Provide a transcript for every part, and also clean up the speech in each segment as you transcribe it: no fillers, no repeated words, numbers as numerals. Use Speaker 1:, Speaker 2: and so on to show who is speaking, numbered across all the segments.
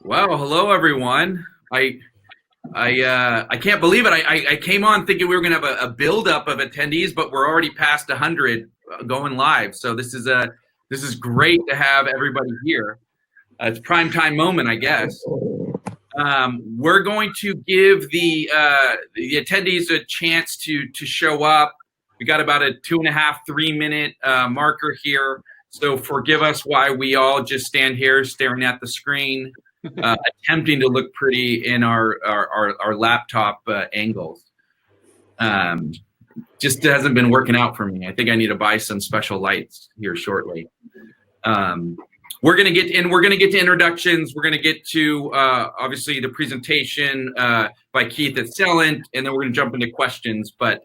Speaker 1: Well, hello everyone. I can't believe it. I came on thinking we were going to have a buildup of attendees, but we're already past 100 going live. So this is great to have everybody here. It's prime time moment, I guess. We're going to give the attendees a chance to show up. We got about a 2.5, 3 minute marker here. So forgive us why we all just stand here staring at the screen. Attempting to look pretty in our laptop angles. Just hasn't been working out for me. I think I need to buy some special lights here shortly. We're gonna get to introductions. We're gonna get to obviously the presentation by Keith at Celent, and then we're gonna jump into questions. But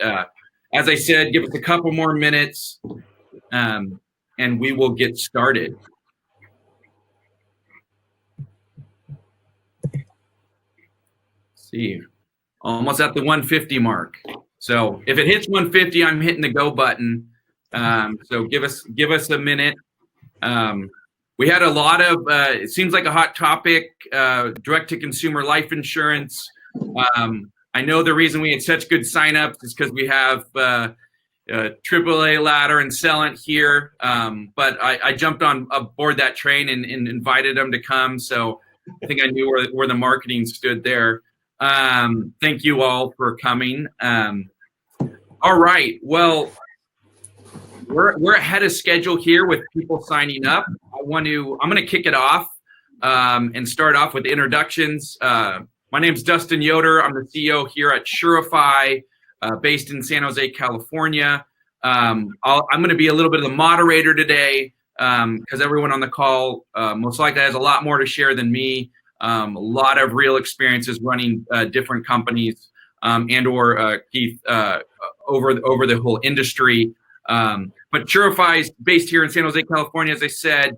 Speaker 1: as I said, give us a couple more minutes, and we will get started. See, almost at the 150 mark. So if it hits 150, I'm hitting the go button. So give us a minute. We had a lot of it seems like a hot topic, direct to consumer life insurance. I know the reason we had such good signups is because we have AAA Ladder and Celent here. But I jumped on aboard that train and invited them to come. So I think I knew where the marketing stood there. Thank you all for coming. All right. Well, we're ahead of schedule here with people signing up. I'm going to kick it off and start off with introductions. My name's Dustin Yoder. I'm the CEO here at Surify, based in San Jose, California. I'm going to be a little bit of the moderator today because everyone on the call most likely has a lot more to share than me. A lot of real experiences running different companies and or Keith over the whole industry. But Surify is based here in San Jose, California. As I said,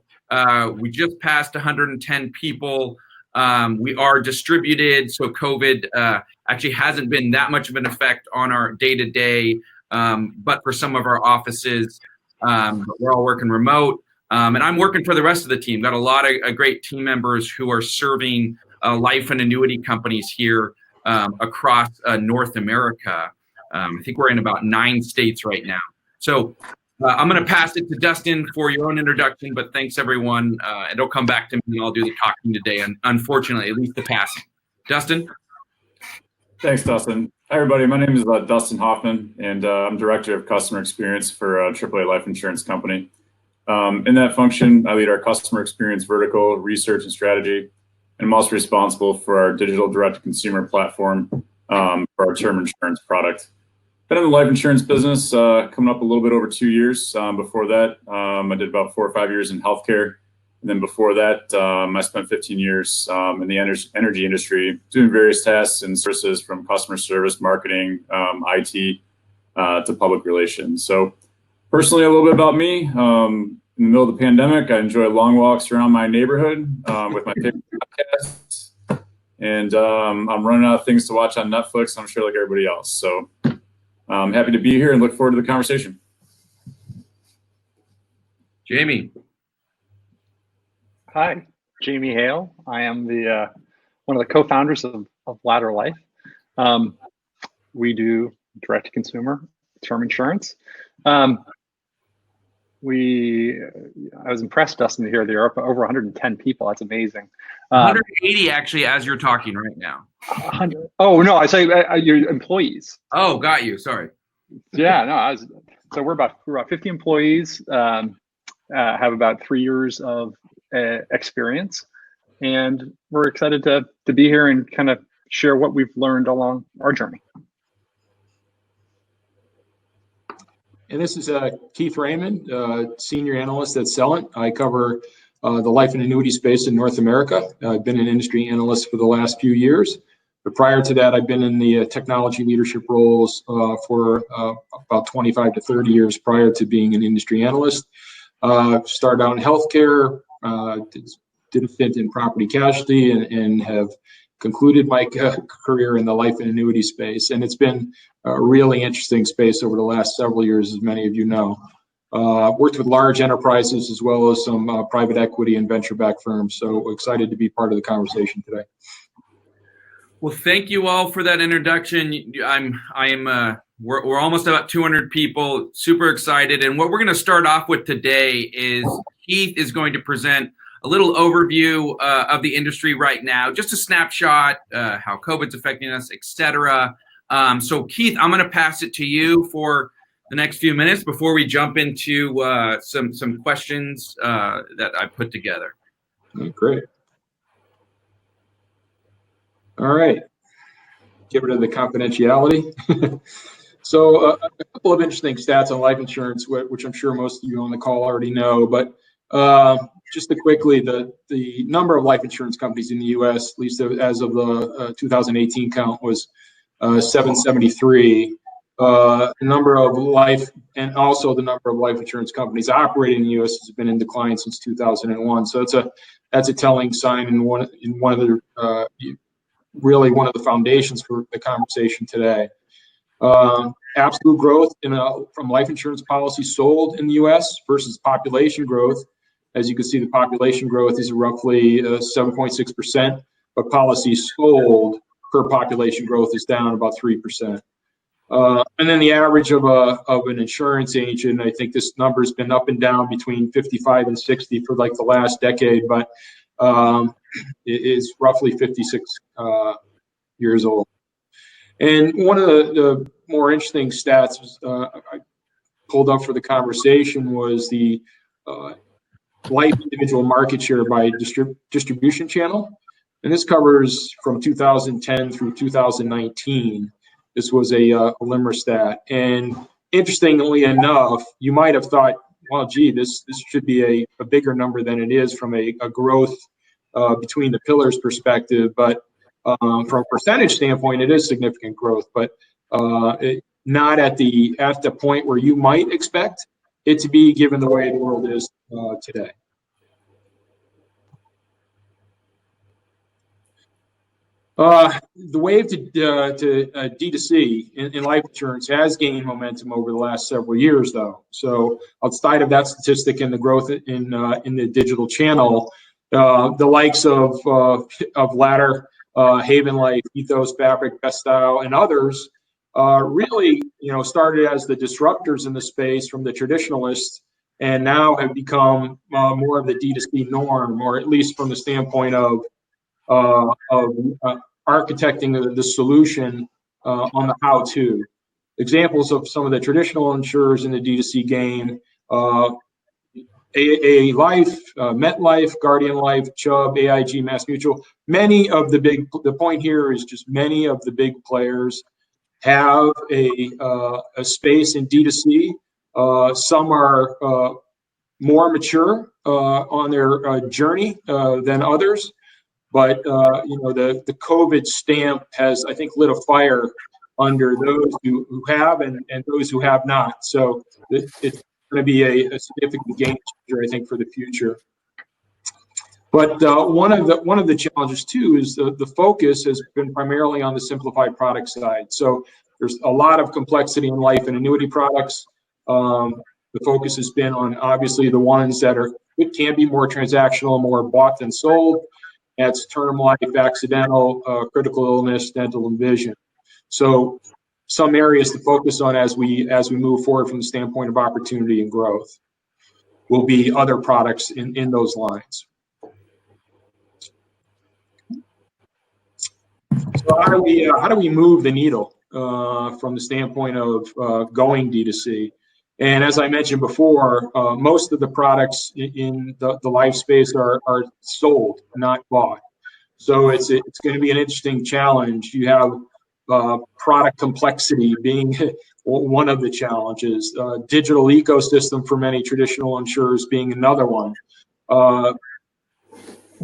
Speaker 1: we just passed 110 people. We are distributed, so COVID actually hasn't been that much of an effect on our day-to-day, but for some of our offices, we're all working remote. And I'm working for the rest of the team. Got a lot of great team members who are serving life and annuity companies here across North America. I think we're in about 9 states right now. So I'm going to pass it to Dustin for your own introduction, but thanks everyone. It'll come back to me and I'll do the talking today, and unfortunately, at least the passing. Dustin?
Speaker 2: Thanks, Dustin. Hi, everybody. My name is Dustin Hoffman, and I'm Director of Customer Experience for AAA Life Insurance Company. In that function, I lead our customer experience vertical, research and strategy, and I'm also responsible for our digital direct-to-consumer platform for our term insurance product. Been in the life insurance business coming up a little bit over 2 years. Before that, I did about 4 or 5 years in healthcare. And then before that, I spent 15 years in the energy industry doing various tasks and services from customer service, marketing, IT, to public relations. So personally, a little bit about me. In the middle of the pandemic, I enjoy long walks around my neighborhood with my favorite podcasts. And I'm running out of things to watch on Netflix, I'm sure, like everybody else. So I'm happy to be here and look forward to the conversation.
Speaker 1: Jamie.
Speaker 3: Hi, Jamie Hale. I am the one of the co-founders of Ladder Life. We do direct-to-consumer term insurance. I was impressed, Dustin, to hear there are over 110 people. That's amazing.
Speaker 1: 180 actually, as you're talking right now.
Speaker 3: 100. Oh no, I say your employees.
Speaker 1: Oh, got you. Sorry.
Speaker 3: Yeah, no. So we're about 50 employees. Have about 3 years of experience, and we're excited to be here and kind of share what we've learned along our journey.
Speaker 4: And this is Keith Raymond, Senior Analyst at Celent. I cover the life and annuity space in North America. I've been an industry analyst for the last few years. But prior to that, I've been in the technology leadership roles for about 25 to 30 years prior to being an industry analyst. Started out in healthcare, did a stint in property casualty, and have concluded my career in the life and annuity space. And it's been a really interesting space over the last several years, as many of you know. worked with large enterprises as well as some private equity and venture-backed firms. So excited to be part of the conversation today.
Speaker 1: Well, thank you all for that introduction. We're almost about 200 people, super excited. And what we're going to start off with today is Keith is going to present a little overview of the industry right now, just a snapshot, how COVID's affecting us, et cetera. So Keith, I'm going to pass it to you for the next few minutes before we jump into some questions that I put together.
Speaker 4: Great. All right. Get rid of the confidentiality. So a couple of interesting stats on life insurance, which I'm sure most of you on the call already know, but just to quickly, the number of life insurance companies in the U.S., at least as of the 2018 count, was 773. The number of life and also the number of life insurance companies operating in the U.S. has been in decline since 2001. So that's a telling sign in one of the really one of the foundations for the conversation today. Absolute growth from life insurance policies sold in the U.S. versus population growth. As you can see, the population growth is roughly 7.6%, but policies sold per population growth is down about 3%. And then the average of an insurance agent, I think this number has been up and down between 55 and 60 for like the last decade, but it is roughly 56 years old. And one of the more interesting stats I pulled up for the conversation was the life individual market share by distribution channel. And this covers from 2010 through 2019. This was a LIMRA stat. And interestingly enough, you might have thought, well, gee, this should be a bigger number than it is from a growth between the pillars perspective. But from a percentage standpoint, it is significant growth, but not at the point where you might expect it to be, given the way the world is today. The wave to D2C in life insurance has gained momentum over the last several years, though. So outside of that statistic and the growth in the digital channel, the likes of Ladder, Haven Life, Ethos, Fabric, Best Style, and others really, started as the disruptors in the space from the traditionalists, and now have become more of the D2C norm, or at least from the standpoint of architecting the solution on the how-to. Examples of some of the traditional insurers in the D2C game: AAA Life, MetLife, Guardian Life, Chubb, AIG, MassMutual. The point here is just many of the big players have a space in D2C. Some are more mature on their journey than others, but the COVID stamp has, I think, lit a fire under those who have and those who have not. So it's going to be a significant game changer, I think, for the future. But one of the challenges too is the focus has been primarily on the simplified product side. So there's a lot of complexity in life and annuity products. The focus has been on obviously the ones that can be more transactional, more bought than sold. That's term life, accidental, critical illness, dental, and vision. So some areas to focus on as we move forward from the standpoint of opportunity and growth will be other products in those lines. So how do we move the needle from the standpoint of going D2C? And as I mentioned before, most of the products in the life space are sold, not bought. So it's going to be an interesting challenge. You have product complexity being one of the challenges. Digital ecosystem for many traditional insurers being another one.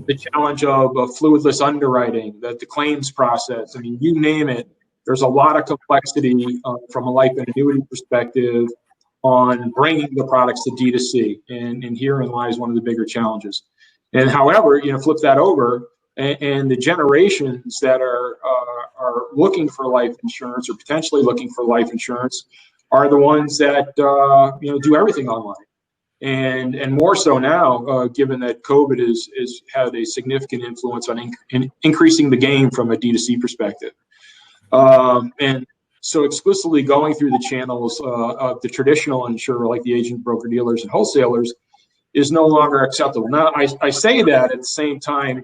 Speaker 4: The challenge of fluidless underwriting, the claims process. I mean, you name it. There's a lot of complexity from a life and annuity perspective on bringing the products to D2C, and herein lies one of the bigger challenges. And however, flip that over, and the generations that are looking for life insurance or potentially looking for life insurance are the ones that do everything online, and more so now, given that COVID has had a significant influence on increasing the game from a D2C perspective. And so explicitly going through the channels of the traditional insurer, like the agent, broker dealers, and wholesalers, is no longer acceptable. Now, I say that at the same time,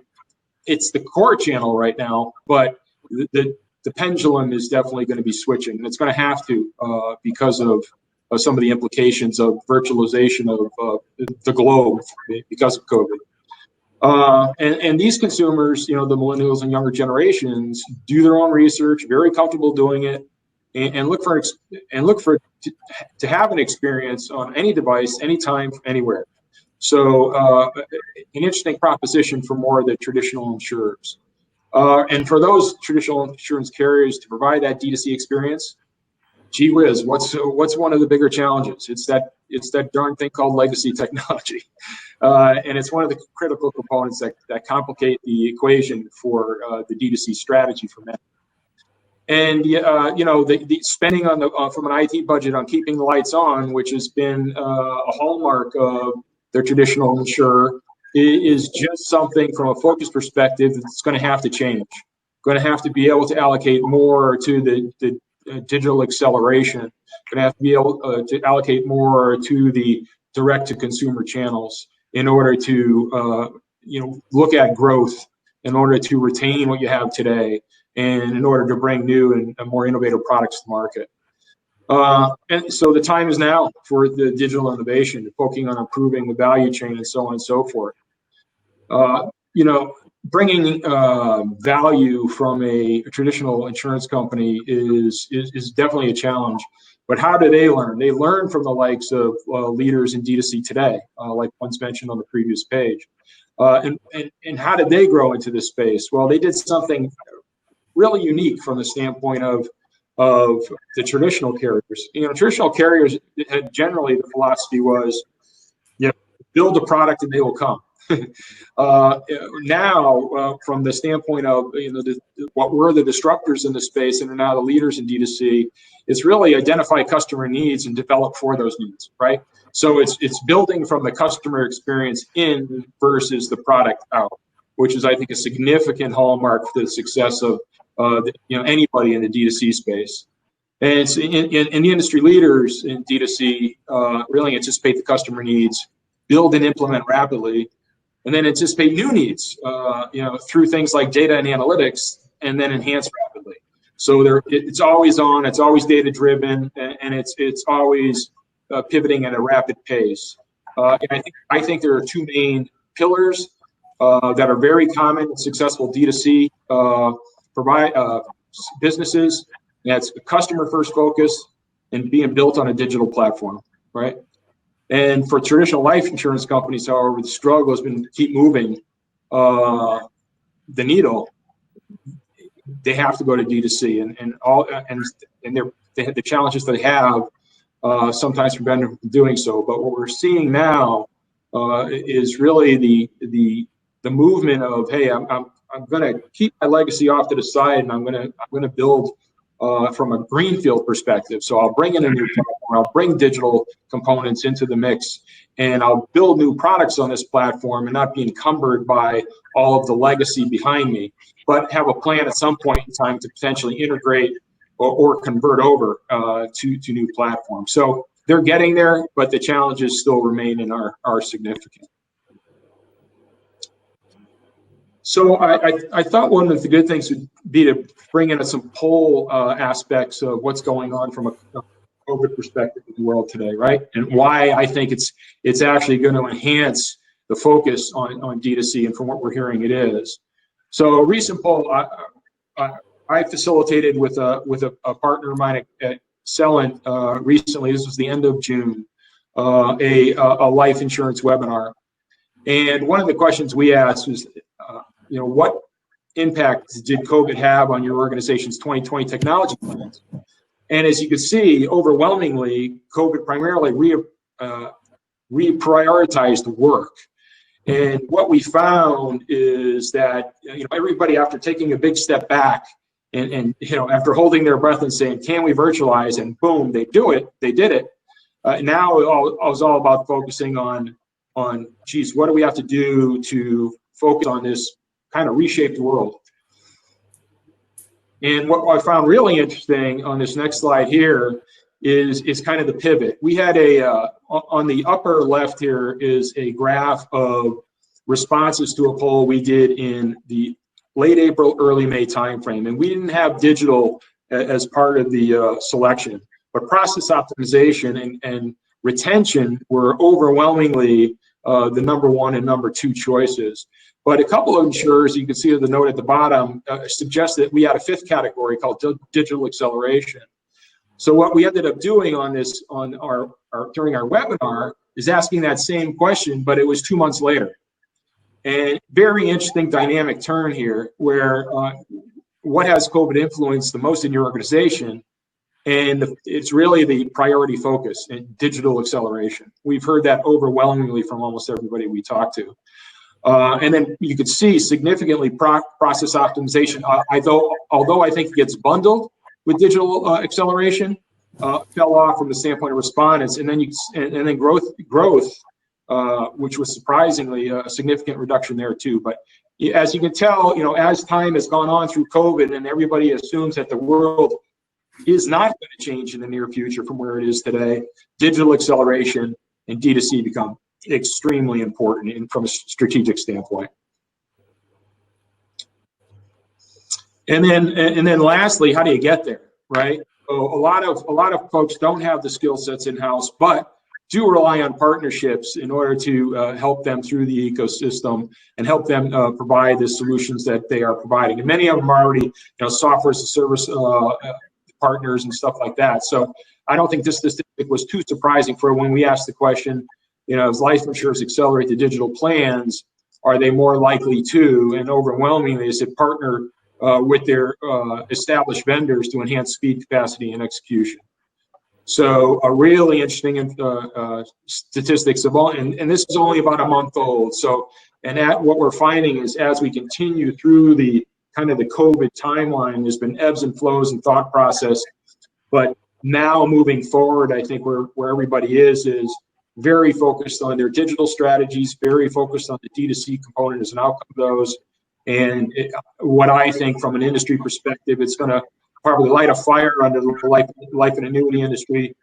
Speaker 4: it's the core channel right now, but the pendulum is definitely going to be switching, and it's going to have to because of some of the implications of virtualization of the globe because of COVID. And these consumers, the millennials and younger generations, do their own research, very comfortable doing it, and look for to have an experience on any device, anytime, anywhere. So an interesting proposition for more of the traditional insurers. And for those traditional insurance carriers to provide that D2C experience, gee whiz, what's one of the bigger challenges? It's that darn thing called legacy technology. And it's one of the critical components that complicate the equation for the D2C strategy for many. And the spending on from an IT budget on keeping the lights on, which has been a hallmark of their traditional insurer, is just something from a focus perspective that's going to have to change. Going to have to be able to allocate more to the digital acceleration. Going to have to be able to allocate more to the direct-to-consumer channels in order to look at growth, in order to retain what you have today, and in order to bring new and more innovative products to market. And so the time is now for the digital innovation, focusing on improving the value chain and so on and so forth. Bringing value from a traditional insurance company is definitely a challenge. But how do they learn? They learn from the likes of leaders in D2C today, like one's mentioned on the previous page. And how did they grow into this space? Well, they did something really unique from the standpoint of the traditional carriers. Traditional carriers had generally, the philosophy was, build a product and they will come. Now, from the standpoint of what were the disruptors in the space and are now the leaders in D2C, it's really identify customer needs and develop for those needs, right? So it's building from the customer experience in versus the product out, which is, I think, a significant hallmark for the success of anybody in the D2C space. And it's in the industry leaders in D2C really anticipate the customer needs, build and implement rapidly, and then anticipate new needs, through things like data and analytics, and then enhance rapidly. So it's always on, it's always data driven, and it's always pivoting at a rapid pace. And I think there are two main pillars that are very common in successful D2C businesses. That's customer first focus and being built on a digital platform, right? And for traditional life insurance companies, however, the struggle has been to keep moving the needle. They have to go to D2C, and the challenges they have sometimes prevent them from doing so. But what we're seeing now is really the movement of, hey, I'm going to keep my legacy off to the side, and I'm going to build from a greenfield perspective. So I'll bring in a new platform, I'll bring digital components into the mix, and I'll build new products on this platform and not be encumbered by all of the legacy behind me, but have a plan at some point in time to potentially integrate or convert over to new platforms. So they're getting there, but the challenges still remain and are significant. So I thought one of the good things would be to bring in some poll aspects of what's going on from a COVID perspective in the world today, right? And why I think it's actually going to enhance the focus on D2C, and from what we're hearing, it is. So a recent poll I facilitated with a partner of mine at Celent recently. This was the end of June, a life insurance webinar. And one of the questions we asked was, what impact did COVID have on your organization's 2020 technology plans? And as you can see, overwhelmingly, COVID primarily reprioritized work. And what we found is that everybody, after taking a big step back and after holding their breath and saying, can we virtualize, and boom, they did it. Now it was all about focusing on, geez, what do we have to do to focus on this kind of reshaped world? And what I found really interesting on this next slide here is kind of the pivot. We had on the upper left here is a graph of responses to a poll we did in the late April, early May timeframe. And we didn't have digital as part of the selection, but process optimization and retention were overwhelmingly the number one and number two choices. But a couple of insurers, you can see the note at the bottom, suggest that we had a fifth category called digital acceleration. So what we ended up doing during our webinar is asking that same question, but it was 2 months later. And very interesting dynamic turn here, where what has COVID influenced the most in your organization? And it's really the priority focus and digital acceleration. We've heard that overwhelmingly from almost everybody we talk to. And then you could see significantly process optimization, although I think it gets bundled with digital acceleration, fell off from the standpoint of respondents, and then growth, which was surprisingly a significant reduction there too. But as you can tell, as time has gone on through COVID, and everybody assumes that the world is not going to change in the near future from where it is today, digital acceleration and D2C become extremely important from a strategic standpoint. And then lastly, how do you get there, right? So a lot of folks don't have the skill sets in-house, but do rely on partnerships in order to help them through the ecosystem and help them provide the solutions that they are providing. And many of them are already, software as a service partners and stuff like that. So I don't think this statistic was too surprising for when we asked the question, as life insurers accelerate the digital plans, are they more likely to? And overwhelmingly, they said partner with their established vendors to enhance speed, capacity, and execution. So a really interesting statistics of all, and this is only about a month old. So, what we're finding is as we continue through the kind of the COVID timeline, there's been ebbs and flows and thought process, but now moving forward, I think where everybody is very focused on their digital strategies, very focused on the D2C component as an outcome of those. And what I think from an industry perspective, it's going to probably light a fire under the life and annuity industry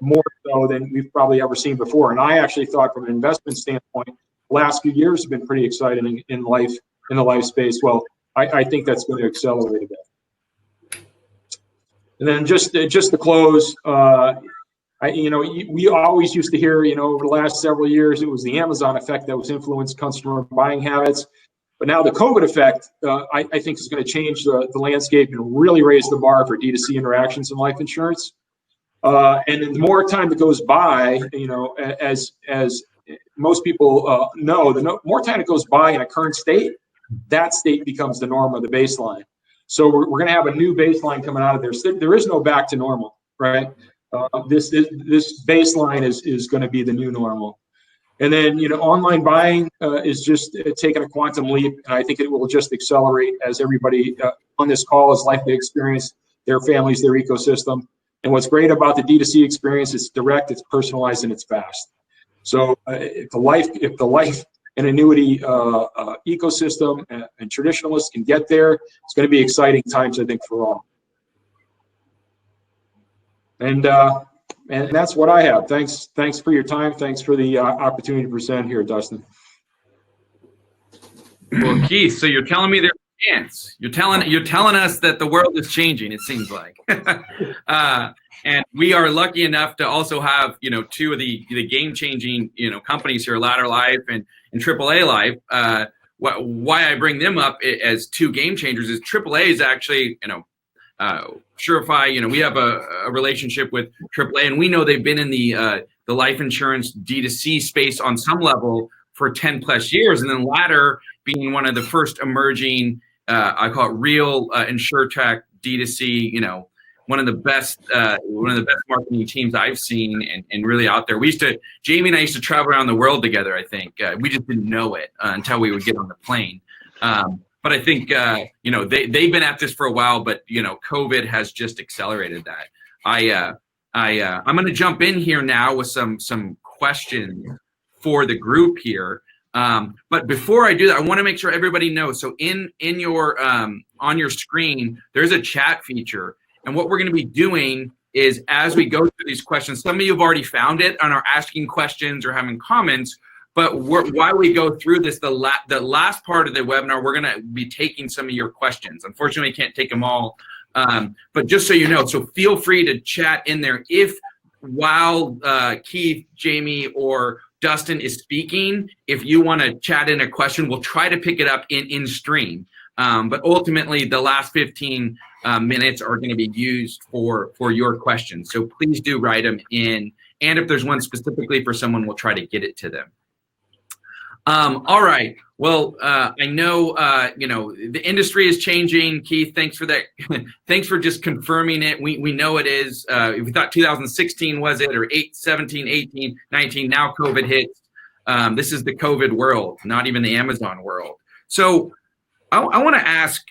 Speaker 4: more so than we've probably ever seen before. And I actually thought from an investment standpoint, the last few years have been pretty exciting in the life space. Well, I think that's going to accelerate a bit. And then just to close, we always used to hear, over the last several years, it was the Amazon effect that was influenced customer buying habits. But now the COVID effect, I think, is going to change the landscape and really raise the bar for D2C interactions in life insurance. And the more time that goes by, as most people know, the more time that goes by in a current state, that state becomes the norm or the baseline. So we're going to have a new baseline coming out of there. So there is no back to normal, right? This baseline is going to be the new normal. And then, online buying is just taking a quantum leap, and I think it will just accelerate as everybody on this call is likely to experience their families, their ecosystem. And what's great about the D2C experience is direct, it's personalized, and it's fast. So if the life and annuity ecosystem and traditionalists can get there, it's going to be exciting times, I think, for all. And that's what I have. Thanks for your time. Thanks for the opportunity to present here, Dustin.
Speaker 1: Well, Keith, so you're telling me there's a chance. You're telling us that the world is changing, it seems like. And we are lucky enough to also have, two of the game-changing, companies here, Ladder Life and AAA Life. Why I bring them up as two game changers is AAA is actually, Surefy, we have a relationship with AAA, and we know they've been in the life insurance D2C space on some level for 10 plus years. And then Ladder being one of the first emerging, I call it real InsurTech D2C, one of the best marketing teams I've seen and really out there. Jamie and I used to travel around the world together, I think. We just didn't know it until we would get on the plane. but I think they've been at this for a while, but COVID has just accelerated that. I'm going to jump in here now with some questions for the group here. But before I do that, I want to make sure everybody knows. So in your on your screen, there's a chat feature, and what we're going to be doing is as we go through these questions, some of you have already found it and are asking questions or having comments. But while we go through this, the last part of the webinar, we're going to be taking some of your questions. Unfortunately, I can't take them all, but just so you know, so feel free to chat in there. If while Keith, Jamie, or Dustin is speaking, if you want to chat in a question, we'll try to pick it up in stream. But ultimately, the last 15 minutes are going to be used for your questions. So please do write them in. And if there's one specifically for someone, we'll try to get it to them. All right. Well, I know, the industry is changing. Keith, thanks for that. Thanks for just confirming it. We know it is. We thought 2016 was it, or 17, 18, 19. Now COVID hits. This is the COVID world, not even the Amazon world. So I want to ask.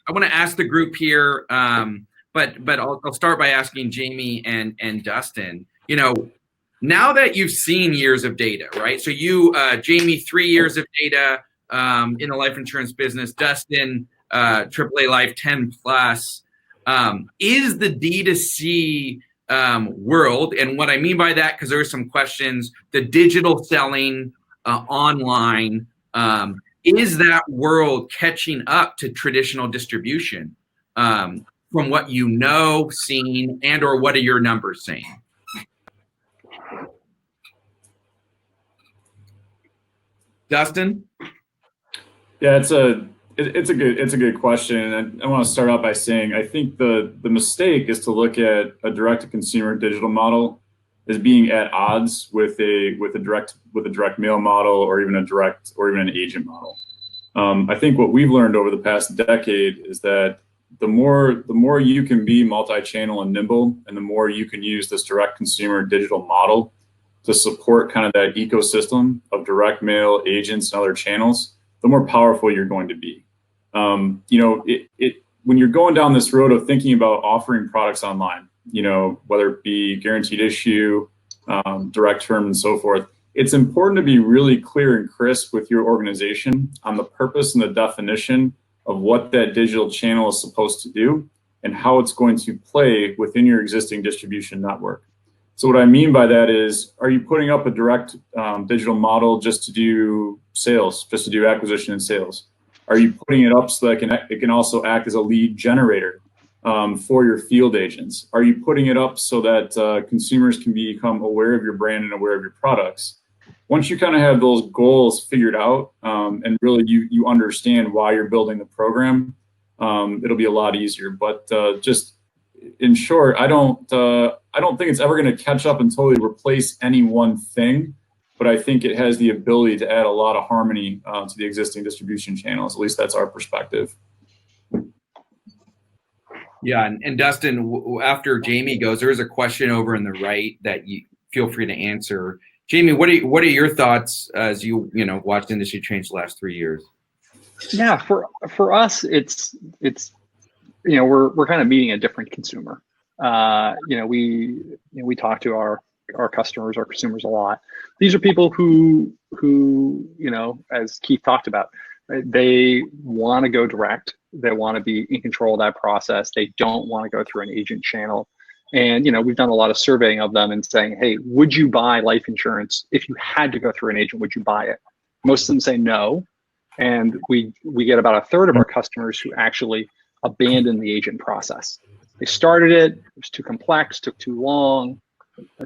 Speaker 1: I want to ask the group here, but I'll start by asking Jamie and Dustin. Now that you've seen years of data, right? So you, Jamie, 3 years of data in the life insurance business. Dustin, AAA Life 10 plus. Is the D2C world, and what I mean by that, because there are some questions, the digital selling online, is that world catching up to traditional distribution from what seen, and or what are your numbers saying? Dustin?
Speaker 2: Yeah, it's a good question, and I want to start out by saying I think the mistake is to look at a direct-to-consumer digital model as being at odds with a direct mail model, or even an agent model. I think what we've learned over the past decade is that the more you can be multi-channel and nimble, and the more you can use this direct-consumer digital model to support kind of that ecosystem of direct mail, agents, and other channels, the more powerful you're going to be. When you're going down this road of thinking about offering products online, whether it be guaranteed issue, direct term, and so forth, it's important to be really clear and crisp with your organization on the purpose and the definition of what that digital channel is supposed to do and how it's going to play within your existing distribution network. So what I mean by that is, are you putting up a direct digital model just to do sales, just to do acquisition and sales? Are you putting it up so that it can also act as a lead generator for your field agents? Are you putting it up so that consumers can become aware of your brand and aware of your products? Once you kind of have those goals figured out, and really you understand why you're building the program, it'll be a lot easier. But just in short, I don't think it's ever going to catch up and totally replace any one thing, but I think it has the ability to add a lot of harmony to the existing distribution channels. At least that's our perspective.
Speaker 1: Yeah, and Dustin, after Jamie goes, there is a question over in the right that you feel free to answer. Jamie, what are your thoughts as you watched the industry change the last 3 years?
Speaker 3: Yeah, for us, it's we're kind of meeting a different consumer. We talk to our customers, our consumers a lot. These are people who as Keith talked about, right, they want to go direct. They want to be in control of that process. They don't want to go through an agent channel. And we've done a lot of surveying of them and saying, hey, would you buy life insurance if you had to go through an agent? Would you buy it? Most of them say no. And we get about a third of our customers who actually abandon the agent process. They started it was too complex, took too long,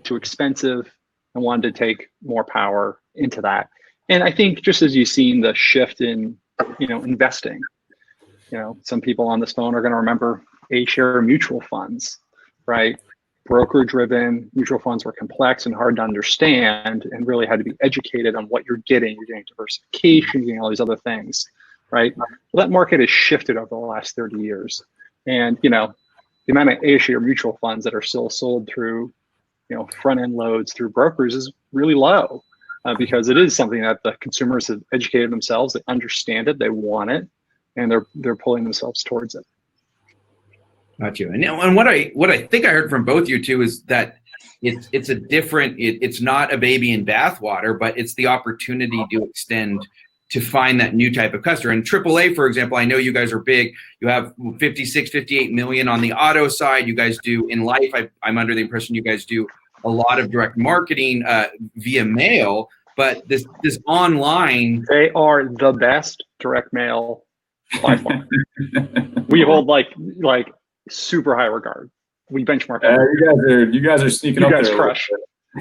Speaker 3: too expensive, and wanted to take more power into that. And I think just as you've seen the shift in, investing, some people on this phone are going to remember A-share mutual funds, right? Broker-driven mutual funds were complex and hard to understand, and really had to be educated on what you're getting. You're getting diversification, you're getting all these other things, right? Well, that market has shifted over the last 30 years. And, the amount of A-share mutual funds that are still sold through, front-end loads through brokers is really low because it is something that the consumers have educated themselves. They understand it, they want it, and they're pulling themselves towards it.
Speaker 1: Got you. And what I think I heard from both you two is that it's a different. It's not a baby in bathwater, but it's the opportunity to extend to find that new type of customer. And AAA, for example, I know you guys are big. You have 56, 58 million on the auto side. You guys do in life. I'm under the impression you guys do a lot of direct marketing via mail. But this online,
Speaker 3: they are the best direct mail by far. We hold like super high regard. We benchmark.
Speaker 2: You guys are sneaking up there.
Speaker 3: You guys crush.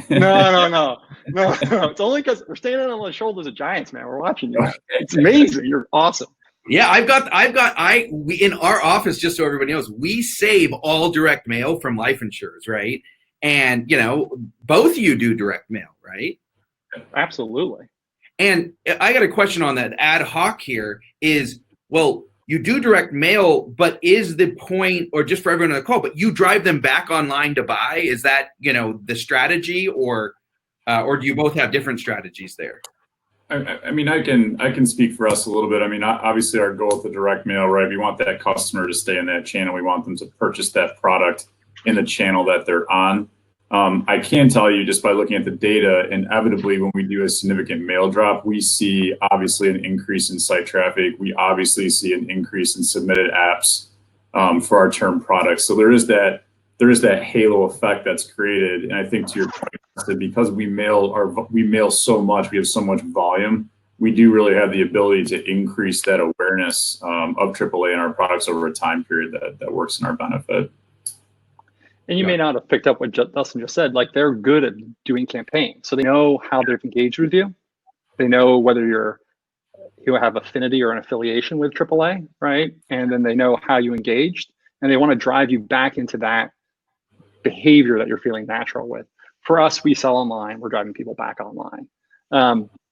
Speaker 3: No. It's only because we're standing on the shoulders of giants, man. We're watching you. It's amazing. You're awesome.
Speaker 1: Yeah, we in our office, just so everybody knows, we save all direct mail from life insurers, right? And both of you do direct mail, right?
Speaker 3: Absolutely.
Speaker 1: And I got a question on that. Ad hoc here is, well, you do direct mail, but is the point, or just for everyone on the call, but you drive them back online to buy? Is that, the strategy, or do you both have different strategies there?
Speaker 2: I mean, I can speak for us a little bit. I mean, obviously our goal with the direct mail, right? We want that customer to stay in that channel. We want them to purchase that product in the channel that they're on. I can tell you just by looking at the data, inevitably when we do a significant mail drop, we see obviously an increase in site traffic. We obviously see an increase in submitted apps for our term products. So there is that halo effect that's created. And I think to your point, that because we mail so much, we have so much volume, we do really have the ability to increase that awareness of AAA and our products over a time period that works in our benefit.
Speaker 3: And you may not have picked up what Dustin just said. Like, they're good at doing campaigns, so they know how they've engaged with you. They know whether you have affinity or an affiliation with AAA, right? And then they know how you engaged, and they want to drive you back into that behavior that you're feeling natural with. For us, we sell online. We're driving people back online,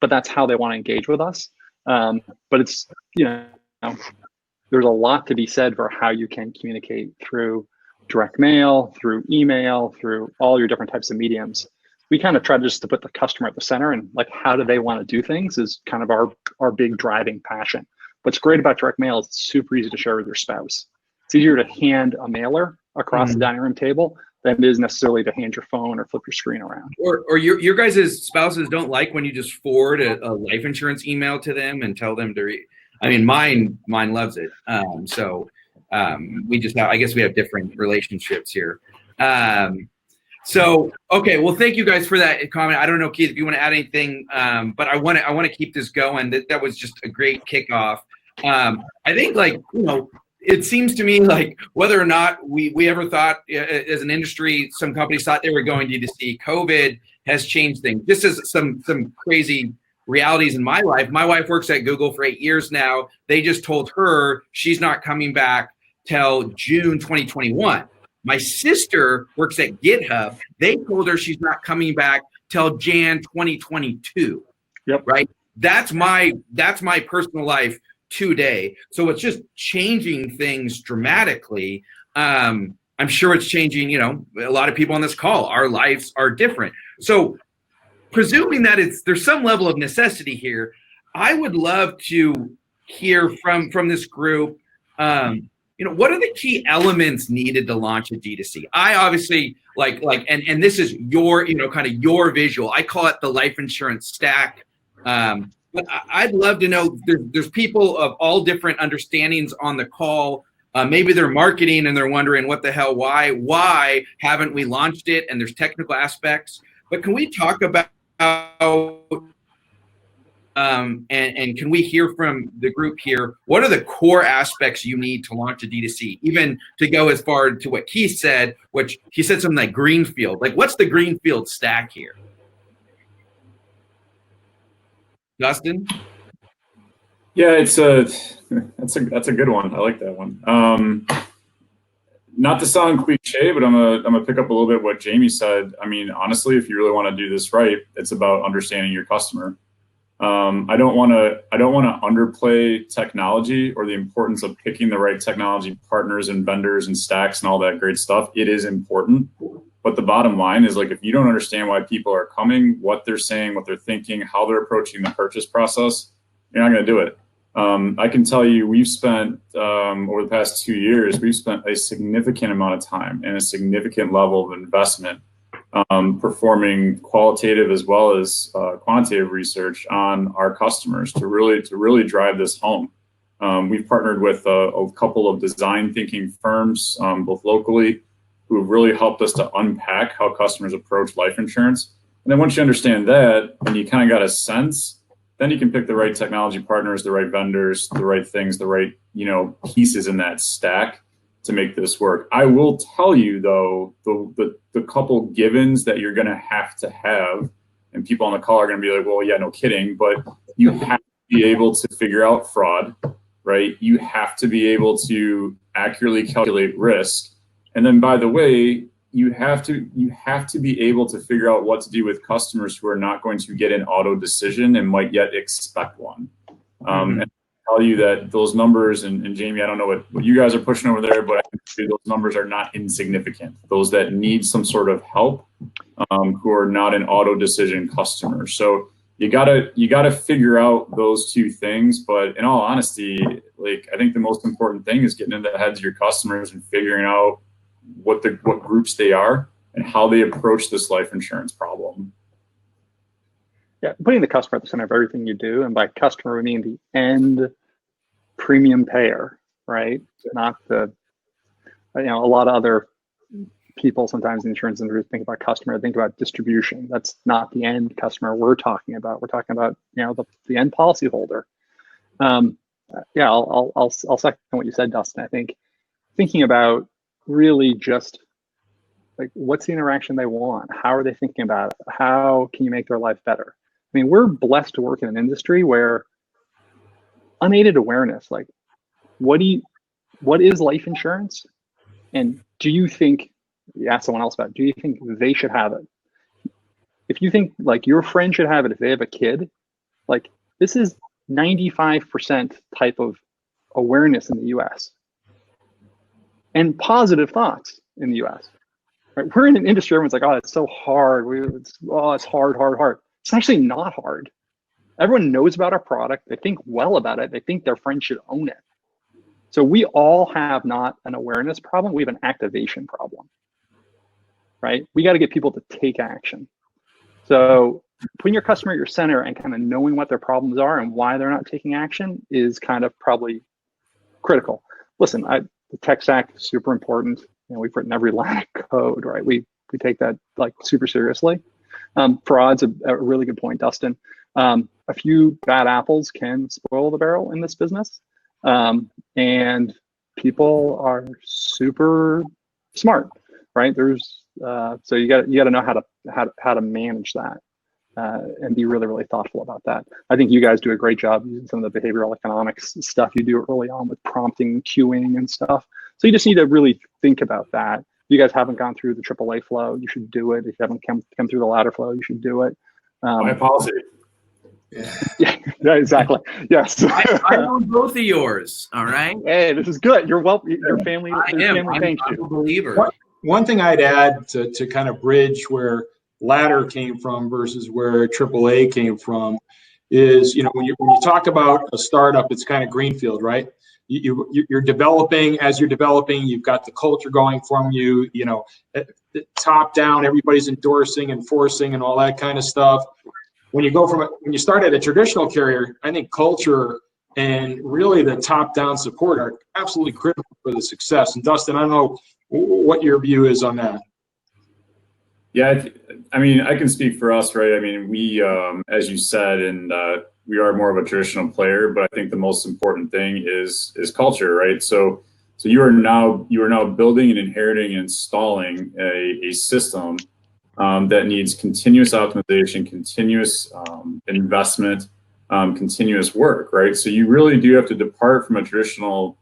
Speaker 3: but that's how they want to engage with us. But it's there's a lot to be said for how you can communicate through direct mail, through email, through all your different types of mediums. We kind of try just to put the customer at the center, and like, how do they want to do things is kind of our big driving passion. What's great about direct mail is it's super easy to share with your spouse. It's easier to hand a mailer across the dining room table than it is necessarily to hand your phone or flip your screen around.
Speaker 1: Or your guys' spouses don't like when you just forward a life insurance email to them and tell them to read. I mean, mine loves it. We just have, I guess we have different relationships here. Okay, well, thank you guys for that comment. I don't know, Keith, if you want to add anything, but I want to keep this going. That was just a great kickoff. I think, it seems to me like whether or not we ever thought as an industry, some companies thought they were going to see, COVID has changed things. This is some crazy realities in my life. My wife works at Google for 8 years now. They just told her she's not coming back till June 2021. My sister works at GitHub. They told her she's not coming back till Jan 2022.
Speaker 3: Yep.
Speaker 1: Right. That's my personal life today. So it's just changing things dramatically. I'm sure it's changing, a lot of people on this call, our lives are different. So presuming that there's some level of necessity here, I would love to hear from this group, what are the key elements needed to launch a D2C? I obviously and this is your, kind of your visual. I call it the life insurance stack. But I'd love to know, there's people of all different understandings on the call. Maybe they're marketing and they're wondering what the hell, why haven't we launched it? And there's technical aspects, but can we talk about, and can we hear from the group here, what are the core aspects you need to launch a D2C? Even to go as far to what Keith said, which he said something like greenfield. Like, what's the greenfield stack here? Dustin?
Speaker 2: Yeah, that's a good one. I like that one. Not to sound cliche, but I'm gonna pick up a little bit what Jamie said. I mean, honestly, if you really want to do this right, it's about understanding your customer. I don't want to underplay technology or the importance of picking the right technology partners and vendors and stacks and all that great stuff. It is important. But the bottom line is, if you don't understand why people are coming, what they're saying, what they're thinking, how they're approaching the purchase process, you're not going to do it. I can tell you we've spent, over the past 2 years, we've spent a significant amount of time and a significant level of investment performing qualitative as well as quantitative research on our customers to really drive this home. We've partnered with a couple of design thinking firms, both locally, who have really helped us to unpack how customers approach life insurance. And then once you understand that and you kind of got a sense, then you can pick the right technology partners, the right vendors, the right things, the right, pieces in that stack to make this work. I will tell you though, the couple givens that you're going to have, and people on the call are going to be like, well, yeah, no kidding, but you have to be able to figure out fraud, right? You have to be able to accurately calculate risk. And then, by the way, you have to be able to figure out what to do with customers who are not going to get an auto decision and might yet expect one. And I'll tell you that those numbers, and Jamie, I don't know what you guys are pushing over there, but I can tell you those numbers are not insignificant. Those that need some sort of help, who are not an auto decision customer. So you gotta figure out those two things. But in all honesty, I think the most important thing is getting into the heads of your customers and figuring out what groups they are and how they approach this life insurance problem.
Speaker 3: Yeah, putting the customer at the center of everything you do, and by customer we mean the end premium payer, right? Not the, a lot of other people sometimes in the insurance industry think about customer, think about distribution. That's not the end customer we're talking about. We're talking about the end policyholder. I'll second what you said, Dustin. I think thinking about really just what's the interaction they want? How are they thinking about it? How can you make their life better? I mean, we're blessed to work in an industry where unaided awareness, what is life insurance? And do you think, you ask someone else about it, do you think they should have it? If you think your friend should have it if they have a kid, this is 95% type of awareness in the US. And positive thoughts in the US. Right? We're in an industry, everyone's like, oh, it's so hard. It's hard. It's actually not hard. Everyone knows about our product. They think well about it. They think their friend should own it. So we all have not an awareness problem. We have an activation problem, right? We got to get people to take action. So putting your customer at your center and kind of knowing what their problems are and why they're not taking action is kind of probably critical. Listen, the tech stack is super important. We've written every line of code, right? We take that super seriously. Fraud's a really good point, Dustin. A few bad apples can spoil the barrel in this business. And people are super smart, right? So you got to know how to manage that and be really, really thoughtful about that. I think you guys do a great job using some of the behavioral economics stuff you do early on with prompting, queuing, and stuff. So you just need to really think about that. If you guys haven't gone through the AAA flow, you should do it. If you haven't come through the ladder flow, you should do it.
Speaker 2: My policy.
Speaker 3: Yeah, exactly. Yes.
Speaker 1: I own both of yours. All right.
Speaker 3: Hey, this is good. You're welcome. Your family. Thank you.
Speaker 1: I'm a believer.
Speaker 4: One thing I'd add to kind of bridge where ladder came from versus where AAA came from is, when you talk about a startup, it's kind of greenfield, right? You're developing. As you're developing, you've got the culture going from you. Top down, everybody's endorsing, enforcing, and all that kind of stuff. When you start at a traditional carrier, I think culture and really the top-down support are absolutely critical for the success. And Dustin, I don't know what your view is on that.
Speaker 2: Yeah, I mean, I can speak for us, right? I mean, we, as you said, and we are more of a traditional player, but I think the most important thing is culture, right? So you are now building and inheriting and installing a system that needs continuous optimization, continuous investment, continuous work, right? So you really do have to depart from a traditional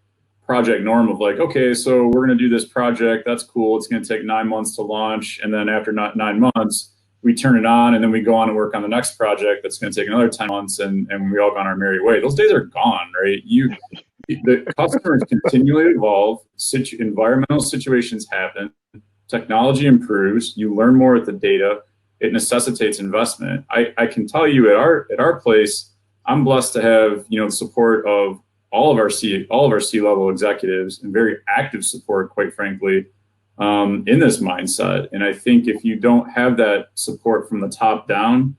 Speaker 2: project norm of okay, so we're going to do this project. That's cool. It's going to take 9 months to launch. And then after 9 months, we turn it on and then we go on and work on the next project. That's going to take another 10 months and we all go on our merry way. Those days are gone, right? The customers continually evolve. Environmental situations happen. Technology improves. You learn more with the data. It necessitates investment. I can tell you at our place, I'm blessed to have, the support of all of our C-level executives and very active support, quite frankly, in this mindset. And I think if you don't have that support from the top down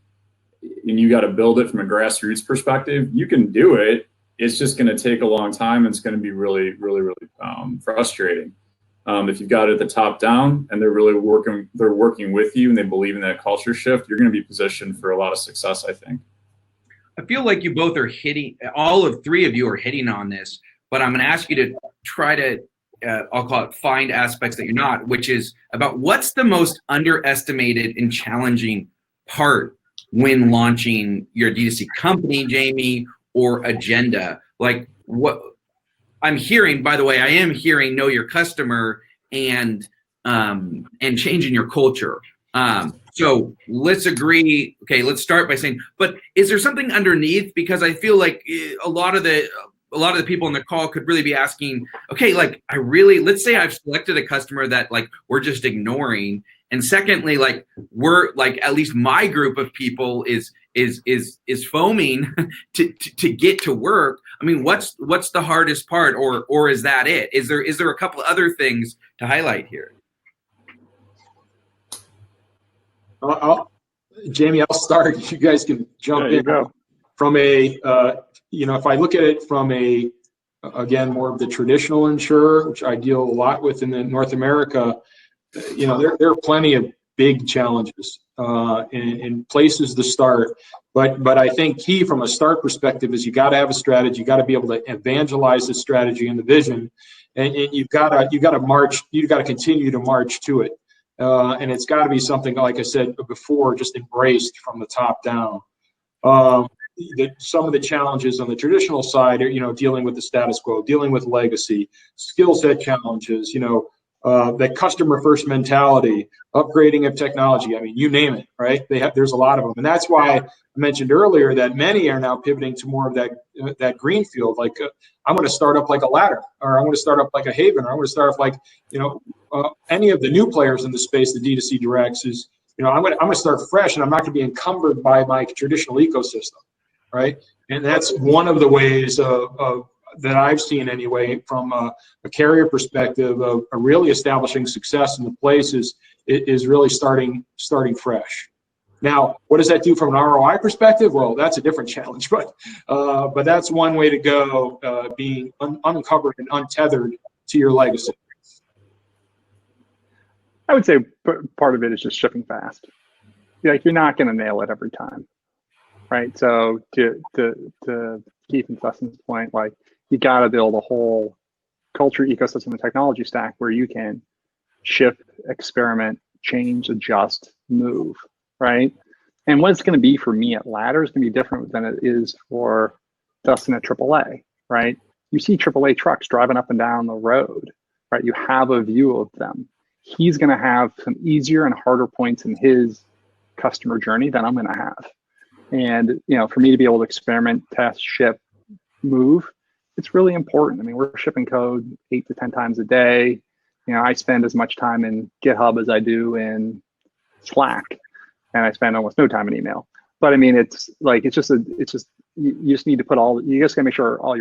Speaker 2: and you got to build it from a grassroots perspective, you can do it. It's just going to take a long time. And it's going to be really, really, really frustrating. If you've got it at the top down and they're working with you and they believe in that culture shift, you're going to be positioned for a lot of success, I think.
Speaker 1: I feel like you both are all of three of you are hitting on this, but I'm going to ask you to try to, I'll call it find aspects that you're not, which is about what's the most underestimated and challenging part when launching your D2C company, Jamie, or agenda. Like what I'm hearing, by the way, I am hearing know your customer and changing your culture. So let's agree. Okay, let's start by saying, but is there something underneath? Because I feel like a lot of the people on the call could really be asking, okay, like let's say I've selected a customer that like we're just ignoring. And secondly, like we're like, at least my group of people is foaming to get to work. I mean, what's the hardest part, or is that it? Is there a couple other things to highlight here?
Speaker 4: Jamie, I'll start. You guys can jump in.
Speaker 3: Go.
Speaker 4: From a, if I look at it from again, more of the traditional insurer, which I deal a lot with in North America, there are plenty of big challenges and places to start. But I think key from a start perspective is you got to have a strategy. You got to be able to evangelize the strategy and the vision, and you've got to march. You've got to continue to march to it. And it's got to be something, like I said before, just embraced from the top down. Some of the challenges on the traditional side are, dealing with the status quo, dealing with legacy, skill set challenges, that customer first mentality, upgrading of technology. I mean, you name it, right? There's a lot of them. And that's why I mentioned earlier that many are now pivoting to more of that greenfield. Like I'm going to start up like a Ladder, or I'm going to start up like a Haven, or I'm going to start up like, any of the new players in the space, the D2C directs is, I'm going to start fresh, and I'm not going to be encumbered by my traditional ecosystem, right? And that's one of the ways that I've seen anyway, from a carrier perspective of really establishing success in the place is really starting fresh. Now, what does that do from an ROI perspective? Well, that's a different challenge, but that's one way to go, being uncovered and untethered to your legacy.
Speaker 3: I would say part of it is just shipping fast. Like you're not going to nail it every time, right? So to Keith and Dustin's point, like you got to build a whole culture, ecosystem, and technology stack where you can ship, experiment, change, adjust, move, right? And what it's going to be for me at Ladder is going to be different than it is for Dustin at AAA, right? You see AAA trucks driving up and down the road, right? You have a view of them. He's going to have some easier and harder points in his customer journey than I'm going to have. And, for me to be able to experiment, test, ship, move, it's really important. I mean, we're shipping code 8 to 10 times a day. I spend as much time in GitHub as I do in Slack, and I spend almost no time in email. But I mean, you just need to you just gotta make sure all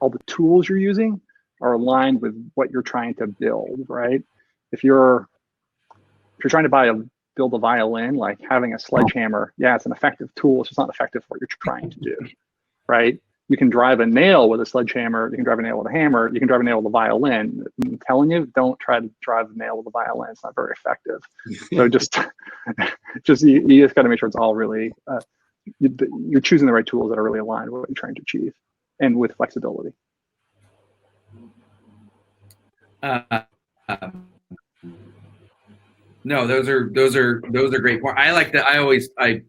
Speaker 3: the tools you're using are aligned with what you're trying to build, right? If you're trying to build a violin, like having a sledgehammer, yeah, it's an effective tool. It's just not effective for what you're trying to do, right? You can drive a nail with a sledgehammer. You can drive a nail with a hammer. You can drive a nail with a violin. I'm telling you, don't try to drive a nail with a violin. It's not very effective. So you just got to make sure it's all really, you're choosing the right tools that are really aligned with what you're trying to achieve and with flexibility.
Speaker 1: No, those are great points. I like that.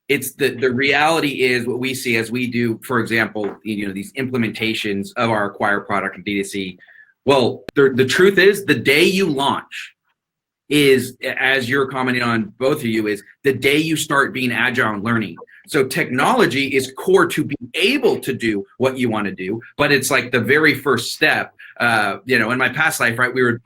Speaker 1: It's the reality is what we see as we do, for example, these implementations of our Acquire product in D2C. Well, the truth is the day you launch is, as you're commenting on, both of you, is the day you start being agile and learning. So technology is core to be able to do what you want to do, but it's like the very first step. In my past life, right, we were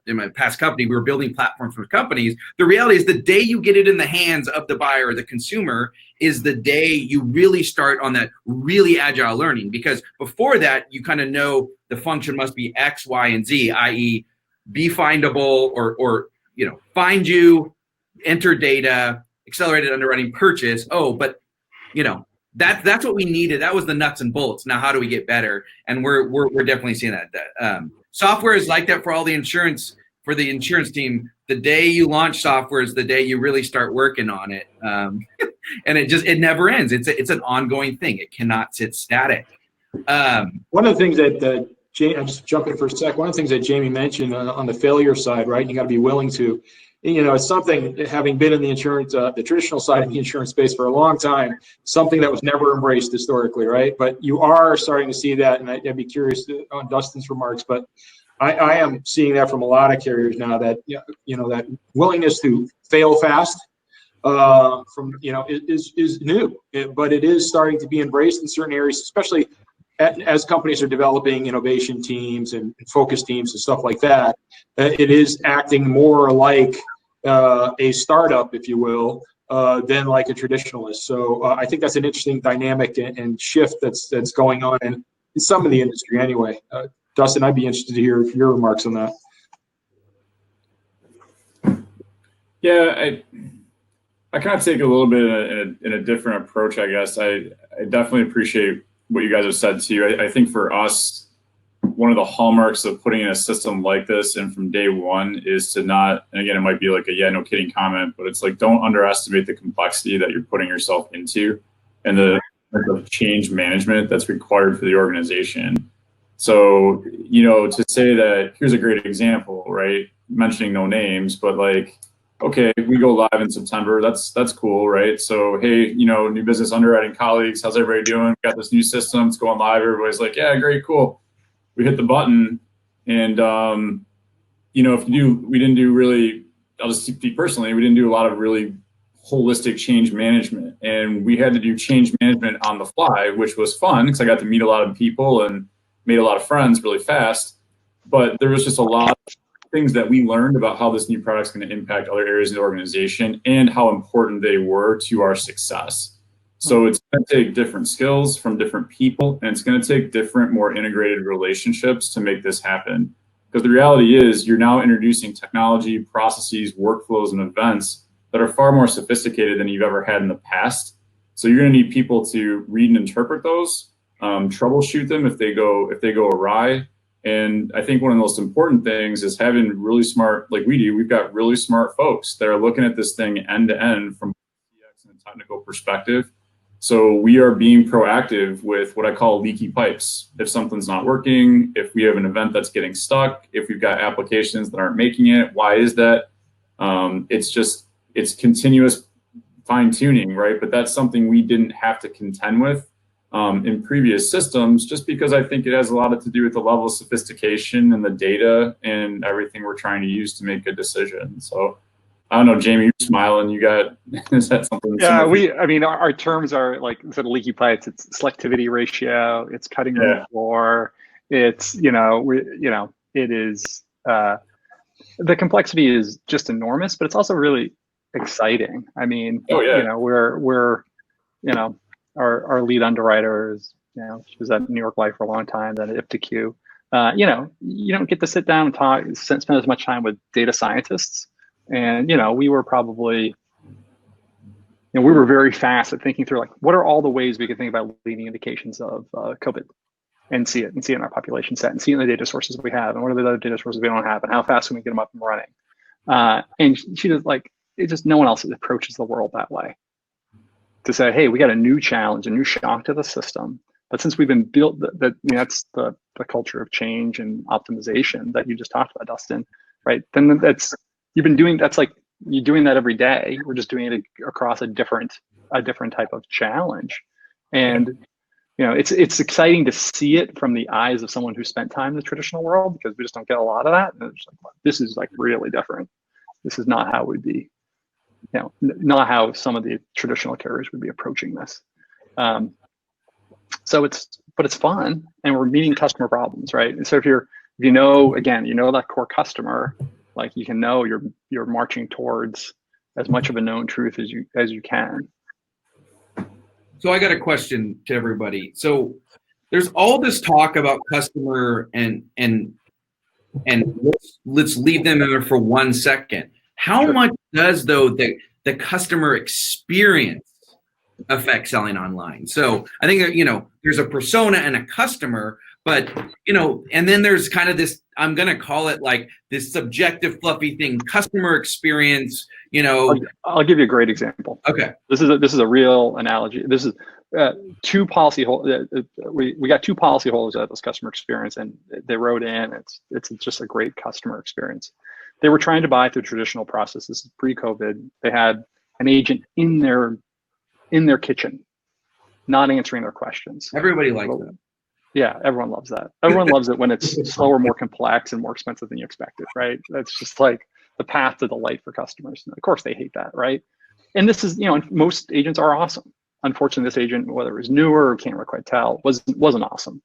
Speaker 1: in my past company, we were building platforms for companies. The reality is the day you get it in the hands of the buyer or the consumer is the day you really start on that really agile learning, because before that, you kind of know the function must be X, Y, and Z, i.e. be findable or find you, enter data, accelerated underwriting, purchase. Oh, but that's what we needed. That was the nuts and bolts. Now, how do we get better? And we're definitely seeing that. Software is like that for all the insurance, for the insurance team. The day you launch software is the day you really start working on it. And it never ends. It's an ongoing thing. It cannot sit static.
Speaker 4: One of the things that I'm just jumping for a sec. One of the things that Jamie mentioned on the failure side, right? You got to be willing to. It's something, having been in the insurance, the traditional side of the insurance space for a long time, something that was never embraced historically, right? But you are starting to see that, and I'd be curious on Dustin's remarks, but I am seeing that from a lot of carriers now, that that willingness to fail fast is new, but it is starting to be embraced in certain areas, especially as companies are developing innovation teams and focus teams and stuff like that. It is acting more like a startup, if you will, than like a traditionalist. So I think that's an interesting dynamic and shift that's going on in some of the industry anyway. Dustin, I'd be interested to hear your remarks on that.
Speaker 2: Yeah, I kind of take a little bit in a different approach, I guess. I definitely appreciate what you guys have said too. I think for us, one of the hallmarks of putting in a system like this and from day one is to not, and again, it might be like a no kidding comment, but it's like, don't underestimate the complexity that you're putting yourself into and the change management that's required for the organization. So, to say that, here's a great example, right? Mentioning no names, but like, okay, we go live in September. That's cool, right? So, hey, new business underwriting colleagues, how's everybody doing? We got this new system, it's going live. Everybody's like, yeah, great, cool. We hit the button, and we didn't do really. I'll just speak personally. We didn't do a lot of really holistic change management, and we had to do change management on the fly, which was fun because I got to meet a lot of people and made a lot of friends really fast. But there was just a lot of things that we learned about how this new product is going to impact other areas of the organization and how important they were to our success. So it's going to take different skills from different people, and it's going to take different, more integrated relationships to make this happen. Because the reality is you're now introducing technology, processes, workflows, and events that are far more sophisticated than you've ever had in the past. So you're going to need people to read and interpret those, troubleshoot them if they go awry. And I think one of the most important things is having really smart, like we do, we've got really smart folks that are looking at this thing end to end from a CX and a technical perspective. So we are being proactive with what I call leaky pipes. If something's not working, if we have an event that's getting stuck, if we've got applications that aren't making it, why is that? It's continuous fine tuning, right? But that's something we didn't have to contend with in previous systems, just because I think it has a lot to do with the level of sophistication and the data and everything we're trying to use to make good decisions. So I don't know, Jamie, you're smiling. You got, is that something?
Speaker 3: Yeah, our terms are like instead of leaky pipes, it's selectivity ratio, it's cutting room floor, it's, it is, the complexity is just enormous, but it's also really exciting. I mean, we're our lead underwriter is, she was at New York Life for a long time, then at iptiQ. You don't get to sit down and talk, spend as much time with data scientists. And, we were probably, we were very fast at thinking through, like, what are all the ways we could think about leading indications of COVID and see it in our population set and see it in the data sources we have, and what are the other data sources we don't have, and how fast can we get them up and running? And she just no one else approaches the world that way, to say, hey, we got a new challenge, a new shock to the system. But since we've been built, that's the culture of change and optimization that you just talked about, Dustin, right? Then you're doing that every day. We're just doing it across a different type of challenge. And it's exciting to see it from the eyes of someone who spent time in the traditional world, because we just don't get a lot of that. And it's like, this is like really different. This is not how we'd be not how some of the traditional carriers would be approaching this. But it's fun, and we're meeting customer problems, right? And so if you know that core customer, like you can know you're marching towards as much of a known truth as you can.
Speaker 1: So I got a question to everybody. So there's all this talk about customer and let's leave them in there for 1 second. How much does though the customer experience affect selling online? So I think that, there's a persona and a customer, but and then there's kind of this, I'm going to call it like this subjective fluffy thing, customer experience,
Speaker 3: I'll give you a great example.
Speaker 1: Okay.
Speaker 3: This is a real analogy. This is two policy holders. We got two policy holders at this customer experience, and they wrote in. It's just a great customer experience. They were trying to buy through traditional process. This is pre-COVID. They had an agent in their kitchen, not answering their questions.
Speaker 1: Everybody likes that.
Speaker 3: Yeah, everyone loves that. Everyone loves it when it's slower, more complex, and more expensive than you expected, right? That's just like the path to delight for customers. And of course, they hate that, right? And this is, most agents are awesome. Unfortunately, this agent, whether it was newer or can't really quite tell, wasn't awesome.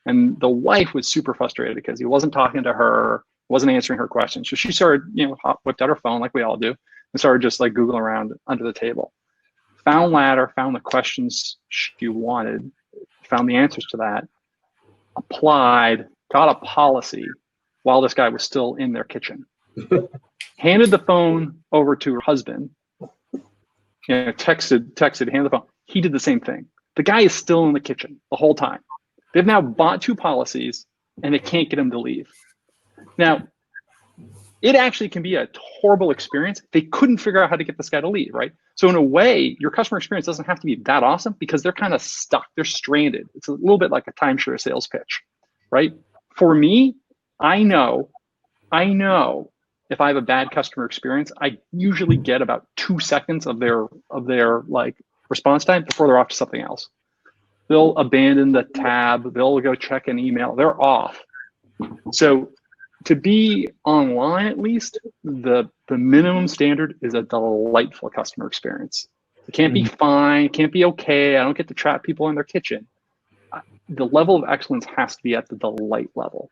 Speaker 3: And the wife was super frustrated because he wasn't talking to her, wasn't answering her questions. So she started, whipped out her phone like we all do, and started just like Googling around under the table. Found ladder, found the questions she wanted, found the answers to that, applied, got a policy while this guy was still in their kitchen. Handed the phone over to her husband, texted, handed the phone. He did the same thing. The guy is still in the kitchen the whole time. They've now bought two policies and they can't get him to leave. Now, it actually can be a horrible experience. They couldn't figure out how to get this guy to leave, right? So in a way, your customer experience doesn't have to be that awesome because they're kind of stuck. They're stranded. It's a little bit like a timeshare sales pitch, right? For me, I know if I have a bad customer experience, I usually get about 2 seconds of their like response time before they're off to something else. They'll abandon the tab. They'll go check an email. They're off. So to be online, at least, the minimum standard is a delightful customer experience. It can't be fine, can't be okay. I don't get to trap people in their kitchen. The level of excellence has to be at the delight level.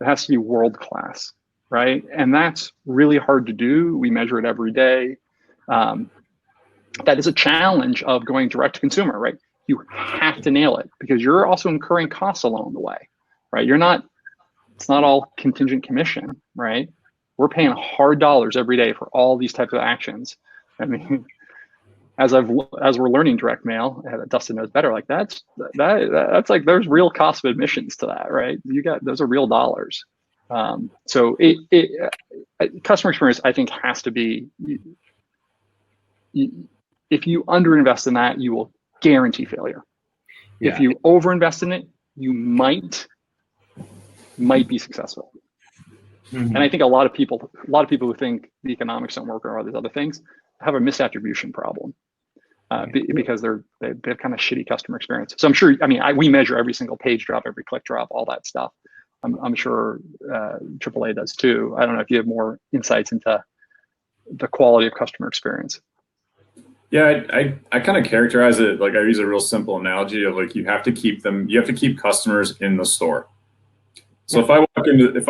Speaker 3: It has to be world-class, right? And that's really hard to do. We measure it every day. That is a challenge of going direct to consumer, right? You have to nail it because you're also incurring costs along the way, right? It's not all contingent commission, right? We're paying hard dollars every day for all these types of actions. I mean, as we're learning direct mail, Dustin knows better. Like that's like there's real cost of admissions to that, right? Those are real dollars. So customer experience, I think, has to be. If you underinvest in that, you will guarantee failure. Yeah. If you overinvest in it, you might be successful. Mm-hmm. And I think a lot of people who think the economics don't work or all these other things have a misattribution problem because they have kind of shitty customer experience. So I'm sure, we measure every single page drop, every click drop, all that stuff. I'm sure AAA does too. I don't know if you have more insights into the quality of customer experience.
Speaker 2: Yeah, I kind of characterize it like I use a real simple analogy of like you have to keep customers in the store. So if I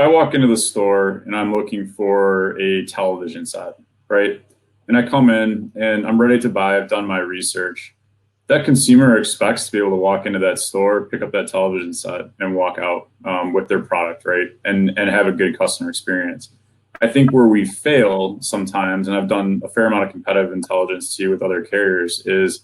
Speaker 2: walk into the store and I'm looking for a television set, right? And I come in and I'm ready to buy, I've done my research. That consumer expects to be able to walk into that store, pick up that television set and walk out with their product, right? And have a good customer experience. I think where we fail sometimes, and I've done a fair amount of competitive intelligence too with other carriers, is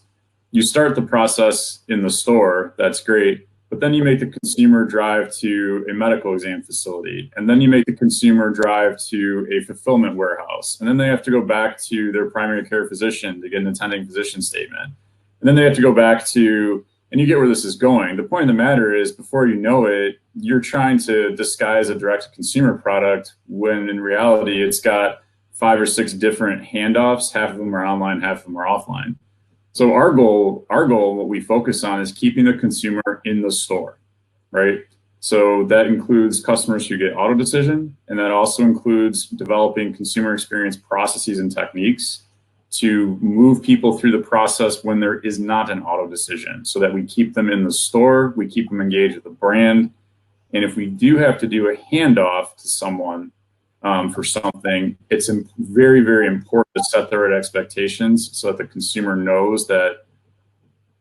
Speaker 2: you start the process in the store, that's great, but then you make the consumer drive to a medical exam facility, and then you make the consumer drive to a fulfillment warehouse, and then they have to go back to their primary care physician to get an attending physician statement, and then they have to go back to, and you get where this is going. The point of the matter is, before you know it, you're trying to disguise a direct-to-consumer product when in reality it's got 5 or 6 different handoffs. Half of them are online, half of them are offline. So our goal, what we focus on is keeping the consumer in the store, right? So that includes customers who get auto decision, and that also includes developing consumer experience processes and techniques to move people through the process when there is not an auto decision, so that we keep them in the store, we keep them engaged with the brand. And if we do have to do a handoff to someone for something, it's very, very important to set the right expectations so that the consumer knows that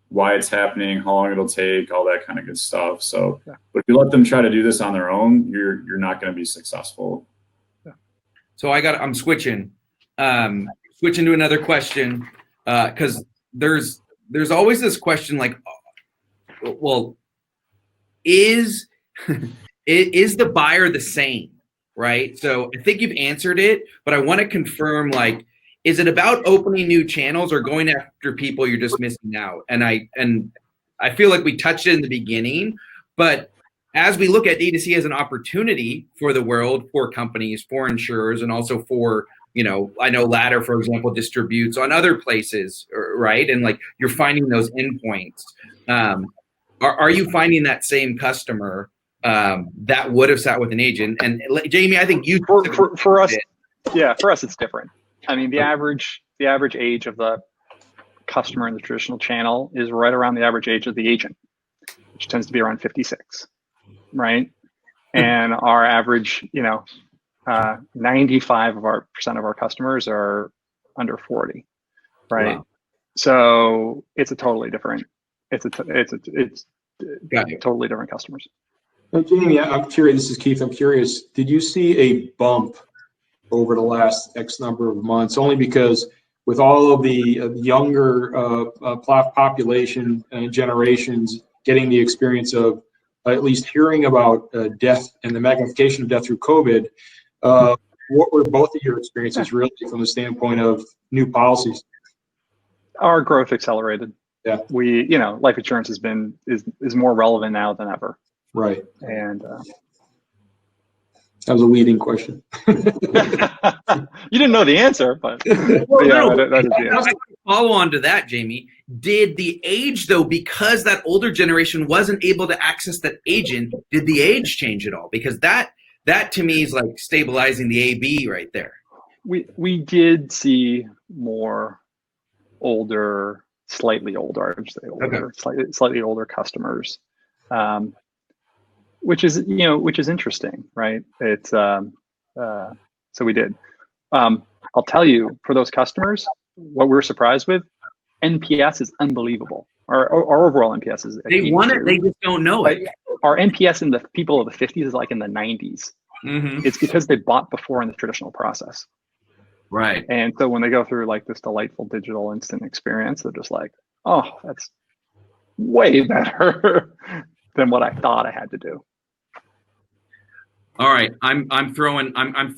Speaker 2: why it's happening, how long it'll take, all that kind of good stuff. So, but if you let them try to do this on their own, you're not going to be successful.
Speaker 1: So I'm switching to another question, because there's always this question like, well, is the buyer the same, right? So I think you've answered it, but I want to confirm, like, is it about opening new channels or going after people you're just missing out? And I feel like we touched it in the beginning, but as we look at D2C as an opportunity for the world, for companies, for insurers, and also for, I know Ladder, for example, distributes on other places, right? And like you're finding those endpoints. Are you finding that same customer that would have sat with an agent? And Jamie, I think you
Speaker 3: for us, for us it's different. I mean, the average age of the customer in the traditional channel is right around the average age of the agent, which tends to be around 56, right? And our average, 95% of our customers are under 40, right? Wow. So it's a totally different. It's totally different customers.
Speaker 4: Jamie, I'm curious. This is Keith. I'm curious. Did you see a bump over the last X number of months? Only because with all of the younger population and generations getting the experience of at least hearing about death and the magnification of death through COVID, what were both of your experiences really from the standpoint of new policies?
Speaker 3: Our growth accelerated.
Speaker 4: Yeah,
Speaker 3: life insurance is more relevant now than ever.
Speaker 4: Right.
Speaker 3: And
Speaker 4: that was a leading question.
Speaker 3: You didn't know the answer, but that is the answer.
Speaker 1: Follow on to that, Jamie. Did the age, though, because that older generation wasn't able to access that agent, did the age change at all? Because that to me is like stabilizing the AB right there.
Speaker 3: We did see more older, slightly older, I would say older, slightly older customers, which is interesting, right? It's so we did. I'll tell you, for those customers, what we're surprised with, NPS is unbelievable. Our overall NPS is.
Speaker 1: They want it, they just don't know it.
Speaker 3: Our NPS in the people of the 50s is like in the 90s.
Speaker 1: Mm-hmm.
Speaker 3: It's because they bought before in the traditional process.
Speaker 1: Right.
Speaker 3: And so when they go through like this delightful digital instant experience, they're just like, oh, that's way better than what I thought I had to do.
Speaker 1: All right.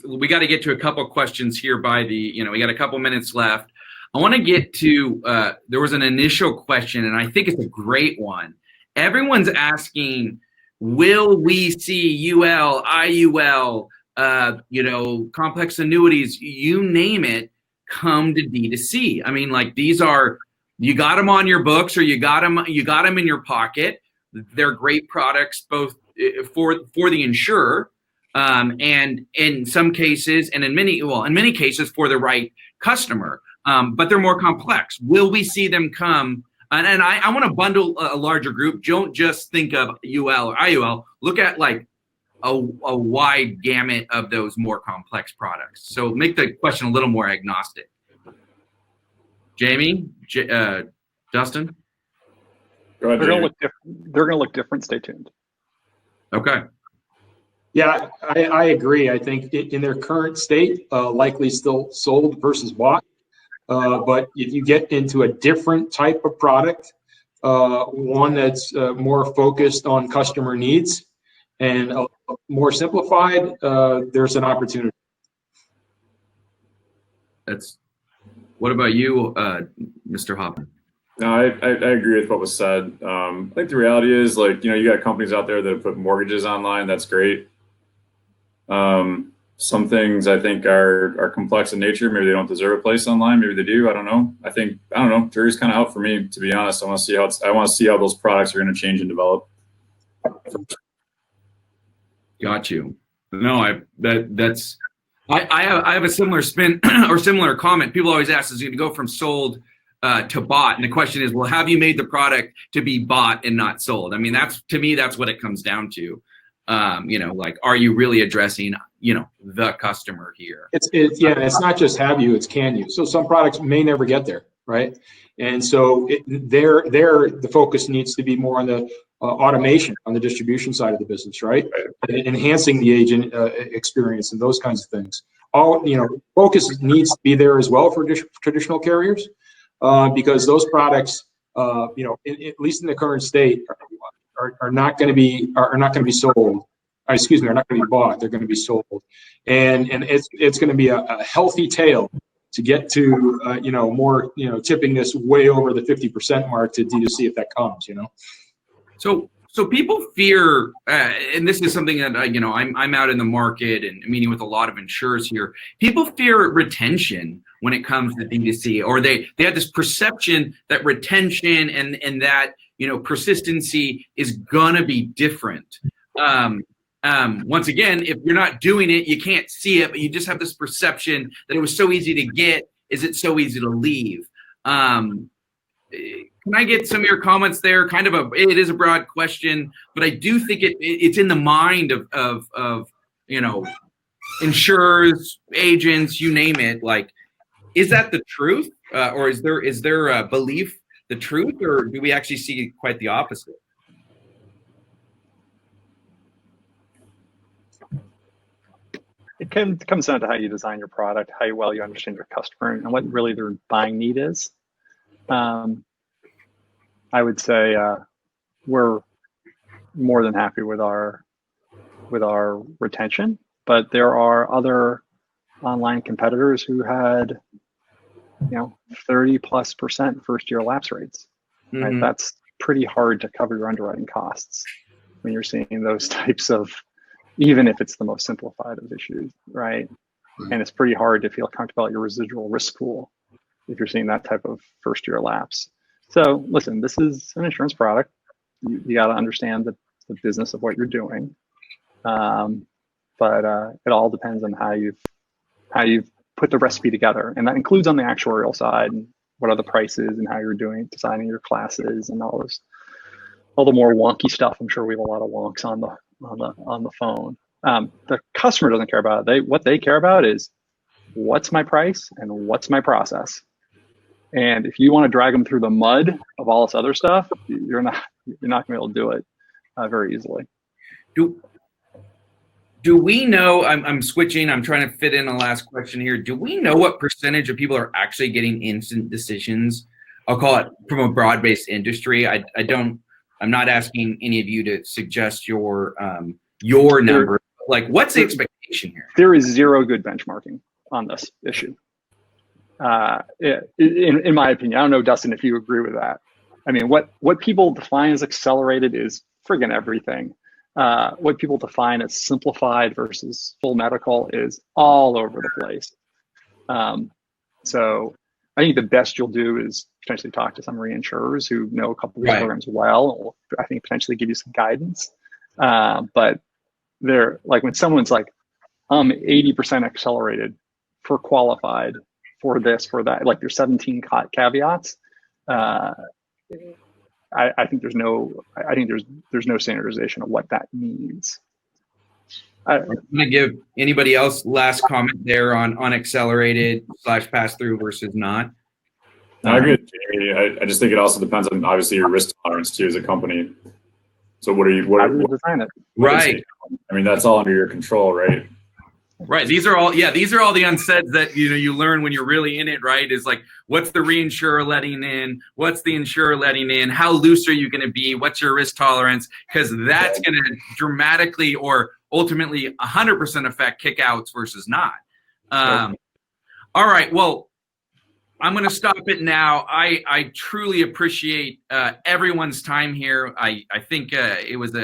Speaker 1: We got to get to a couple questions here we got a couple minutes left. I want to get to, there was an initial question, and I think it's a great one. Everyone's asking, will we see UL, IUL, complex annuities, you name it, come to D2C? I mean, like, these are, you got them on your books or you got them in your pocket. They're great products, both for the insurer, and in some cases, and in many cases for the right customer. But they're more complex. Will we see them come? And I want to bundle a larger group. Don't just think of UL or IUL. Look at like a wide gamut of those more complex products. So make the question a little more agnostic. Jamie, Dustin?
Speaker 2: Go ahead,
Speaker 3: they're going to look different. Stay tuned.
Speaker 1: Okay.
Speaker 4: Yeah, I agree. I think in their current state, likely still sold versus bought. But if you get into a different type of product, one that's more focused on customer needs and more simplified, there's an opportunity.
Speaker 1: What about you, Mr. Hoffman?
Speaker 2: No, I agree with what was said. I think the reality is, like, you got companies out there that put mortgages online. That's great. Some things I think are complex in nature. Maybe they don't deserve a place online. Maybe they do. I don't know. I don't know. Jury's kind of out for me, to be honest. I want to see how those products are going to change and develop.
Speaker 1: Got you. No, that's I have a similar spin or similar comment. People always ask, is it going to go from sold to bought? And the question is, well, have you made the product to be bought and not sold? I mean, to me, that's what it comes down to. Like, are you really addressing, the customer here?
Speaker 4: It's not just have you, it's can you. So some products may never get there, right? And so the focus needs to be more on the automation on the distribution side of the business, right? And enhancing the agent experience and those kinds of things. Focus needs to be there as well for traditional carriers, because those products, at least in the current state, are not going to be sold. Excuse me, are not going to be bought. They're going to be sold, and it's going to be a healthy tail to get to more tipping this way over the 50% mark to D2C if that comes.
Speaker 1: So people fear, and this is something that I'm out in the market and meeting with a lot of insurers here. People fear retention when it comes to D2C, or they have this perception that retention and that persistency is gonna be different. Once again, if you're not doing it, you can't see it, but you just have this perception that it was so easy to get. Is it so easy to leave? Can I get some of your comments there? It is a broad question, but I do think it's in the mind of insurers, agents, you name it. Like, is that the truth, or is there a belief the truth, or do we actually see quite the opposite?
Speaker 3: It comes down to how you design your product, how well you understand your customer, and what really their buying need is. I would say we're more than happy with our retention, but there are other online competitors who had 30+% first year lapse rates.
Speaker 1: Mm-hmm.
Speaker 3: Right? That's pretty hard to cover your underwriting costs when you're seeing those types of, even if it's the most simplified of issues, right? Mm-hmm. And it's pretty hard to feel comfortable at your residual risk pool if you're seeing that type of first year lapse. So listen, this is an insurance product. You got to understand the business of what you're doing, but it all depends on how you've put the recipe together, and that includes on the actuarial side and what are the prices and how you're designing your classes and all the more wonky stuff. I'm sure we have a lot of wonks on the phone. The customer doesn't care about it. What they care about is what's my price and what's my process. And if you want to drag them through the mud of all this other stuff, you're not going to be able to do it very easily.
Speaker 1: Do we know? I'm switching. I'm trying to fit in a last question here. Do we know what percentage of people are actually getting instant decisions? I'll call it from a broad-based industry. I'm not asking any of you to suggest your number. Like, what's the expectation here?
Speaker 3: There is zero good benchmarking on this issue. In my opinion, I don't know, Dustin, if you agree with that. I mean, what people define as accelerated is friggin' everything. What people define as simplified versus full medical is all over the place. So I think the best you'll do is potentially talk to some reinsurers who know a couple of these programs well, or I think potentially give you some guidance. But they're like, when someone's like, 80% accelerated for qualified, for this, for that, like there's 17 caveats. I think there's no standardization of what that means.
Speaker 1: I'm going to give anybody else last comment there on accelerated / pass through versus not.
Speaker 2: I agree with Jamie. I just think it also depends on obviously your risk tolerance too as a company. So how do you
Speaker 3: design it?
Speaker 1: Right.
Speaker 2: I mean, that's all under your control, right?
Speaker 1: Right. These are all the unsaids that you learn when you're really in it, right? Is like, what's the reinsurer letting in? What's the insurer letting in? How loose are you going to be? What's your risk tolerance? Because that's going to dramatically or ultimately 100% affect kickouts versus not. All right. Well, I'm going to stop it now. I truly appreciate everyone's time here. I think it was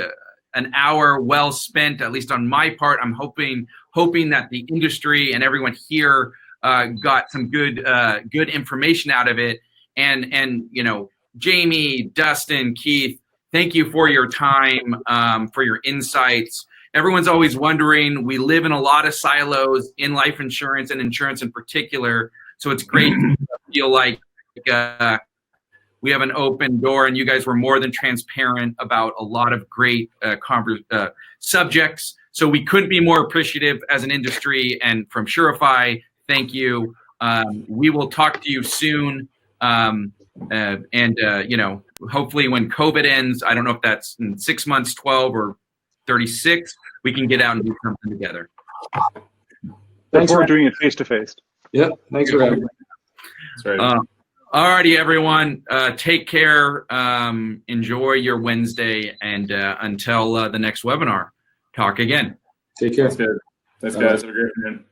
Speaker 1: an hour well spent, at least on my part. I'm hoping that the industry and everyone here got some good information out of it. And Jamie, Dustin, Keith, thank you for your time, for your insights. everyone's always wondering. We live in a lot of silos in life insurance and insurance in particular. So it's great to feel like we have an open door, and you guys were more than transparent about a lot of great subjects. So we couldn't be more appreciative as an industry. And from Surify, thank you. We will talk to you soon. Hopefully when COVID ends, I don't know if that's in 6 months, 12 or 36, we can get out and do something together.
Speaker 3: Thanks for doing it face to face.
Speaker 4: Yep. Thanks for having me.
Speaker 2: That's right.
Speaker 1: All righty, everyone. Take care. Enjoy your Wednesday. And until the next webinar, talk again.
Speaker 4: Take care.
Speaker 2: That's good. Thanks, guys. Have a great afternoon.